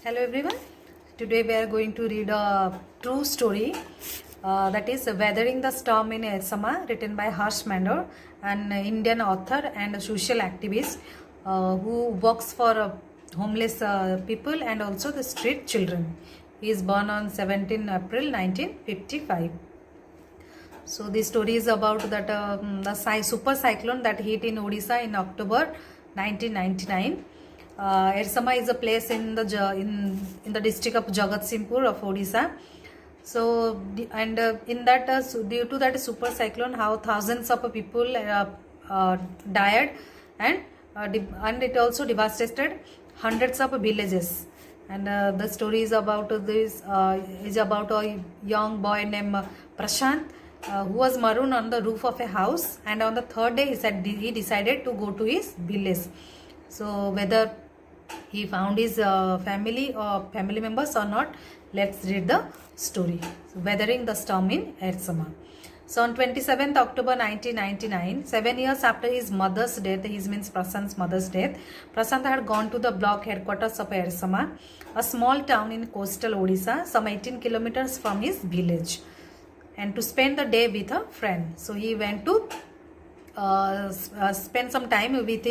Hello everyone. Today we are going to read a true story that is Weathering the Storm in Ersama, written by Harsh Mandor, an Indian author and a social activist who works for homeless people and also the street children. He is born on 17 April 1955. So the story is about that the super cyclone that hit in Odisha in October 1999. Ersama is a place in the district of Jagatsinghpur of Odisha. So in that due to that super cyclone, how thousands of people died and it also devastated hundreds of villages. And the story is about a young boy named Prashant who was marooned on the roof of a house, and on the third day he decided to go to his village. So whether he found his family or family members or not, let's read the story. So, Weathering the Storm in Ersama. So on 27th October 1999, 7 years after his mother's death, his means Prashant's mother's death, Prashant had gone to the block headquarters of Ersama, a small town in coastal Odisha, some 18 kilometers from his village, and to spend the day with a friend. So he went to spend some time with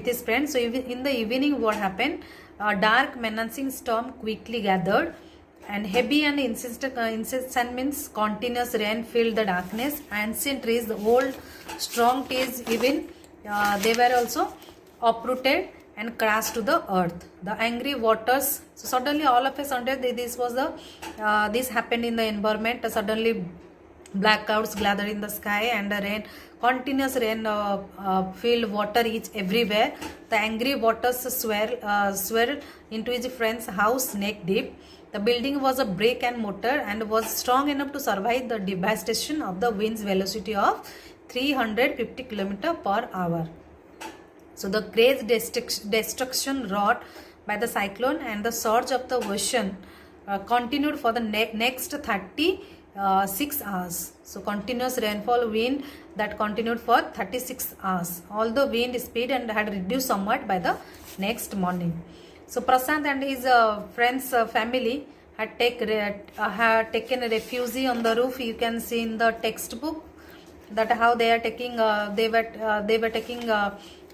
his friends. So in the evening, what happened? A dark menacing storm quickly gathered, and heavy and incessant means continuous rain filled the darkness. Ancient trees, the old strong trees, even they were also uprooted and crashed to the earth. The angry waters. So suddenly, all of a sudden, this happened in the environment. Suddenly, black clouds gathered in the sky, and the continuous rain filled water is everywhere. The angry waters swirled into his friend's house neck deep. The building was a brick and mortar and was strong enough to survive the devastation of the wind's velocity of 350 km per hour. So the great destruction wrought by the cyclone and the surge of the ocean continued for the next 36 hours. So continuous rainfall wind that continued for 36 hours. Although wind speed and had reduced somewhat by the next morning. So Prashant and his friends' family had taken refuge on the roof. You can see in the textbook that how they are taking they were taking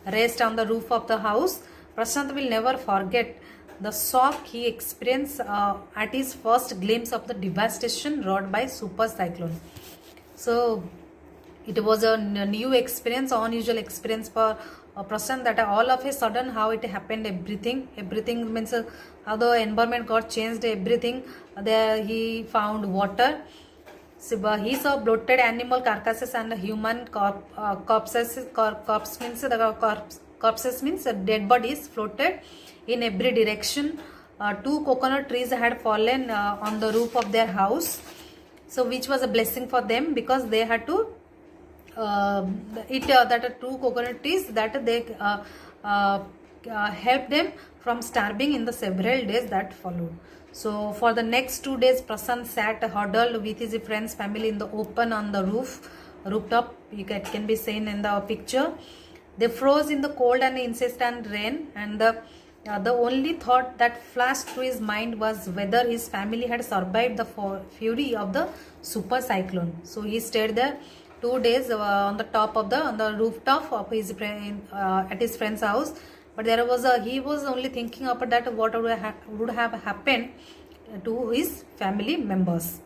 rest on the roof of the house. Prashant will never forget the shock he experienced at his first glimpse of the devastation wrought by super cyclone. So it was a new experience, unusual experience for Prashant, that all of a sudden how it happened, everything means how the environment got changed, everything. There he found water. So he saw bloated animal carcasses and human corpses means dead bodies floated in every direction. 2 coconut trees had fallen on the roof of their house, so which was a blessing for them, because they had to that 2 coconut trees that they helped them from starving in the several days that followed. So for the next 2 days, Prashant sat huddled with his friends' family in the open on the rooftop. It can be seen in the picture. They froze in the cold and incessant rain, and the only thought that flashed through his mind was whether his family had survived the fury of the super cyclone. So he stayed there 2 days on the rooftop of his at his friend's house. But he was only thinking about that what would have happened to his family members.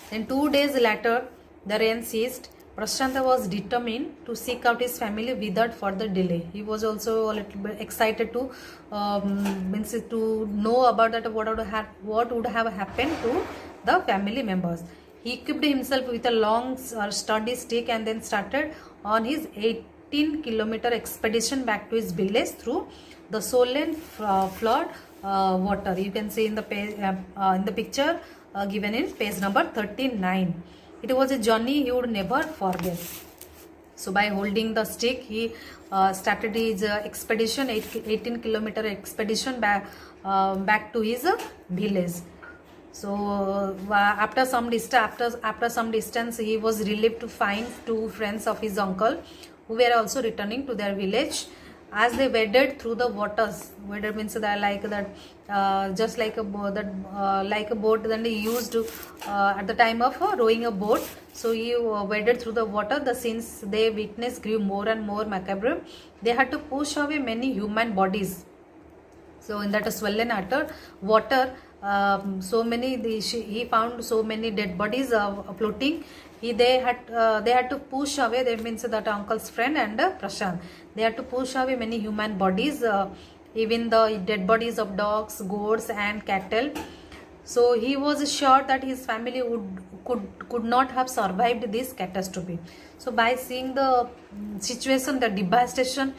Then 2 days later, the rain ceased. Prashant was determined to seek out his family without further delay. He was also a little bit excited to know about that what would have happened to the family members. He equipped himself with a long sturdy stick and then started on his 18-kilometer expedition back to his village through the swollen flood water. You can see in the page, in the picture given in page number 39. It was a journey he would never forget. So by holding the stick, he started his expedition, 18-kilometer expedition back to his village. So after some distance, he was relieved to find 2 friends of his uncle who were also returning to their village. as they waded through the waters. Waded means that like that, just like a boat, that like a boat that he used at the time of rowing a boat. So he waded through the water. The scenes they witnessed grew more and more macabre. They had to push away many human bodies. So in that swollen water, so many he found so many dead bodies floating. They had to push away. That means that uncle's friend and Prashant. They had to push away many human bodies, even the dead bodies of dogs, goats, and cattle. So he was sure that his family could not have survived this catastrophe. So by seeing the situation, the devastation,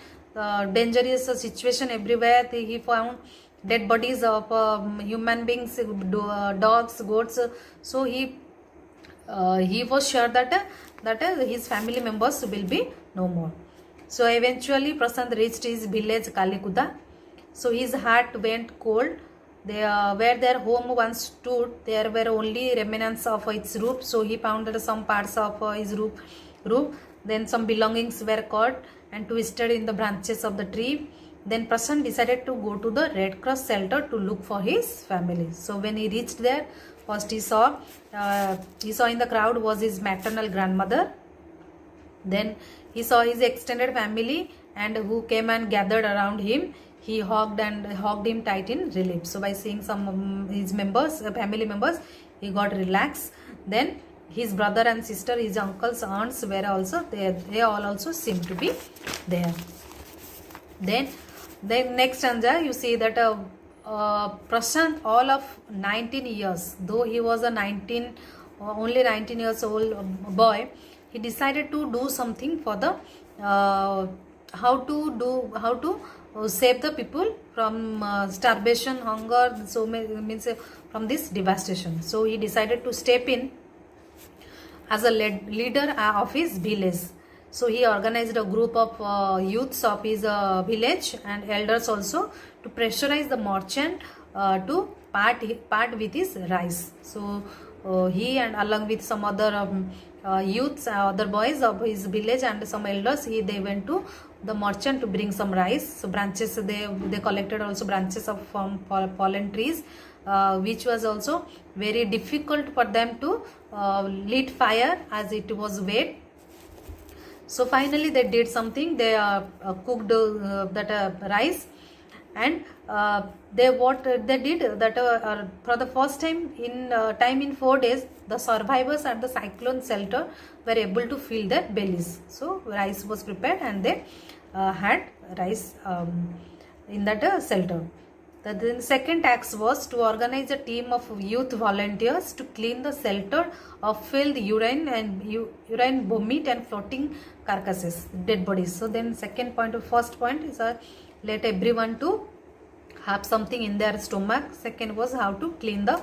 dangerous situation everywhere, he found dead bodies of human beings, dogs, goats. So he was sure that his family members will be no more. So eventually Prashant reached his village Kalikuda. So his heart went cold. Where their home once stood, there were only remnants of its roof. So he found that some parts of his roof. Then some belongings were caught and twisted in the branches of the tree. Then Prashant decided to go to the Red Cross shelter to look for his family. So when he reached there, first he saw in the crowd was his maternal grandmother. Then he saw his extended family and who came and gathered around him. He hugged him tight in relief. So by seeing some his family members, he got relaxed. Then his brother and sister, his uncles, aunts were also there. They all also seemed to be there. Then next stanza, you see that Prashant, all of 19 years, though he was only 19 years old boy, he decided to do something for the how to save the people from starvation, hunger, so means from this devastation. So he decided to step in as a leader of his village. So he organized a group of youths of his village and elders also to pressurize the merchant to part with his rice. So he and along with some other youths, other boys of his village and some elders, they went to the merchant to bring some rice. So branches, they collected also branches of fallen trees, which was also very difficult for them to lit fire as it was wet. So finally they did something. They cooked that rice, and they did that for the first time in 4 days, the survivors at the cyclone shelter were able to fill their bellies. So rice was prepared and they had rice in that shelter. The second task was to organize a team of youth volunteers to clean the shelter of filled urine vomit and floating carcasses, dead bodies. So then first point is let everyone to have something in their stomach. Second was how to clean that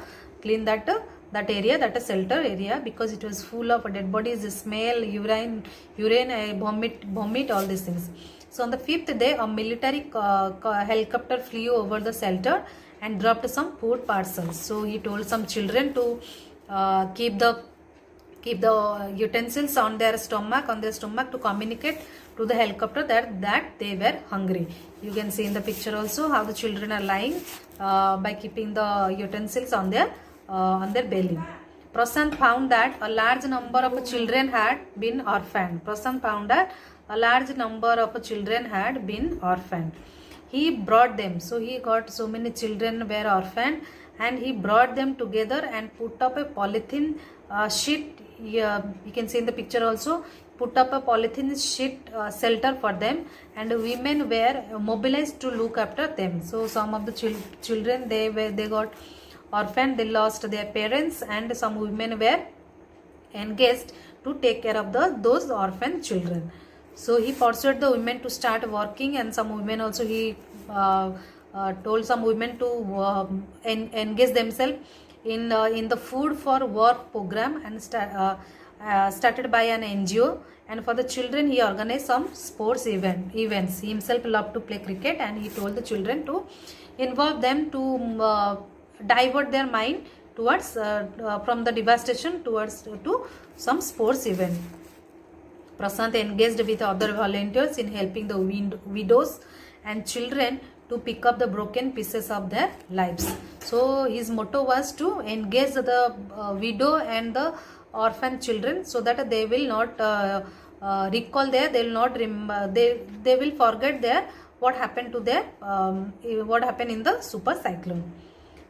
area, that shelter area, because it was full of dead bodies, smell, urine, vomit, all these things. So on the 5th day, a military helicopter flew over the shelter and dropped some food parcels. So he told some children to keep the utensils on their stomach to communicate to the helicopter that they were hungry. You can see in the picture also how the children are lying by keeping the utensils on their belly. Prashant found that a large number of children had been orphaned. He brought them. So he got so many children were orphaned, and he brought them together and put up a polythene sheet. You can see in the picture also, put up a polythene sheet shelter for them, and women were mobilized to look after them. So some of the children they got orphaned, they lost their parents, and some women were engaged to take care of those orphan children. So he pursued the women to start working, and some women also he told some women to engage themselves in the food for work program, and started by an NGO. And for the children, he organized some sports events. He himself loved to play cricket, and he told the children to involve them to divert their mind towards from the devastation to some sports event. Prashant engaged with other volunteers in helping the widows and children to pick up the broken pieces of their lives. So his motto was to engage the widow and the orphan children, so that they will not recall their, they will not they will forget their what happened to their what happened in the super cyclone.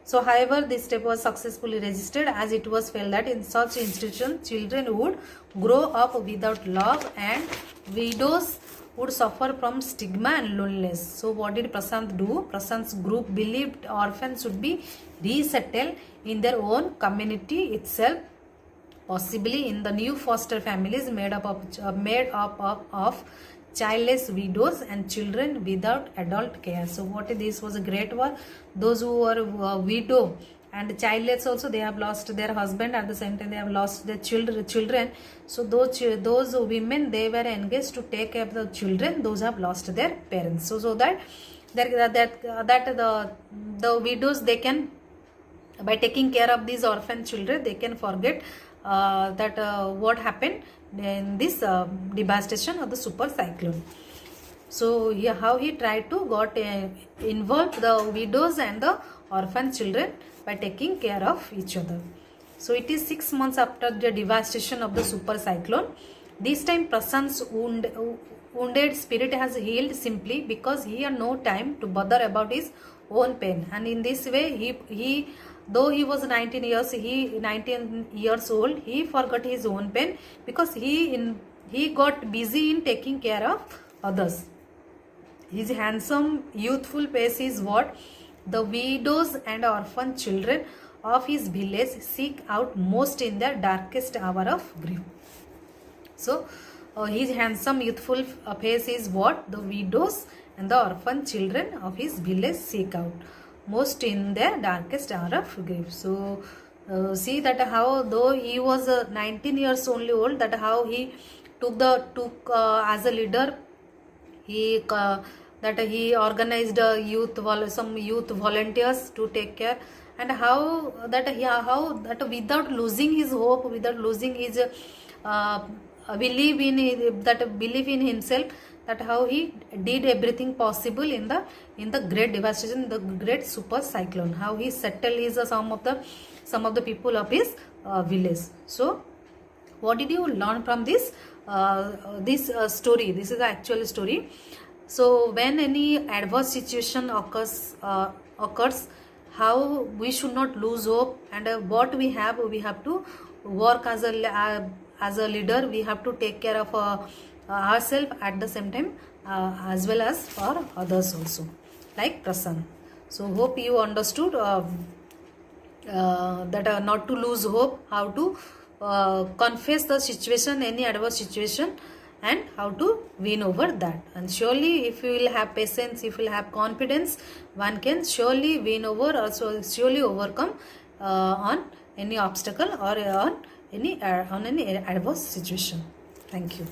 So however, this step was successfully resisted, as it was felt that in such institutions children would grow up without love and widows would suffer from stigma and loneliness. So what did Prashant do? Prashant's group believed orphans should be resettled in their own community itself, possibly in the new foster families made up of childless widows and children without adult care. So what this was a great war. Those who were widow and childless also, they have lost their husband, at the same time they have lost their children. So those women, they were engaged to take care of the children, those have lost their parents. So that the widows, they can, by taking care of these orphan children, they can forget what happened in this devastation of the super cyclone. So how he tried to got involve the widows and the orphan children by taking care of each other. So it is 6 months after the devastation of the super cyclone. This time Prashant's wounded spirit has healed simply because he had no time to bother about his own pain, and in this way he though he was 19 years old, he forgot his own pain because he got busy in taking care of others. His handsome youthful face is what the widows and orphan children of his village seek out most in their darkest hour of grief. So his handsome youthful face is what the widows and the orphan children of his village seek out most in their darkest hour of grief. So see that how, though he was 19 years only old, that how he took as a leader, he organized some youth volunteers to take care, and how that without losing his hope, without losing his belief in himself, that how he did everything possible in the great devastation, the great super cyclone, how he settled some of the people of his village. So what did you learn from this story? This is the actual story. So when any adverse situation occurs, how we should not lose hope, and what we have to work as a leader. We have to take care of ourselves at the same time, as well as for others also, like Prashant. So hope you understood that not to lose hope, how to confess the situation, any adverse situation, and how to win over that. And surely if you will have patience, if you will have confidence, one can surely win over, also surely overcome on any obstacle or on any adverse situation. Thank you.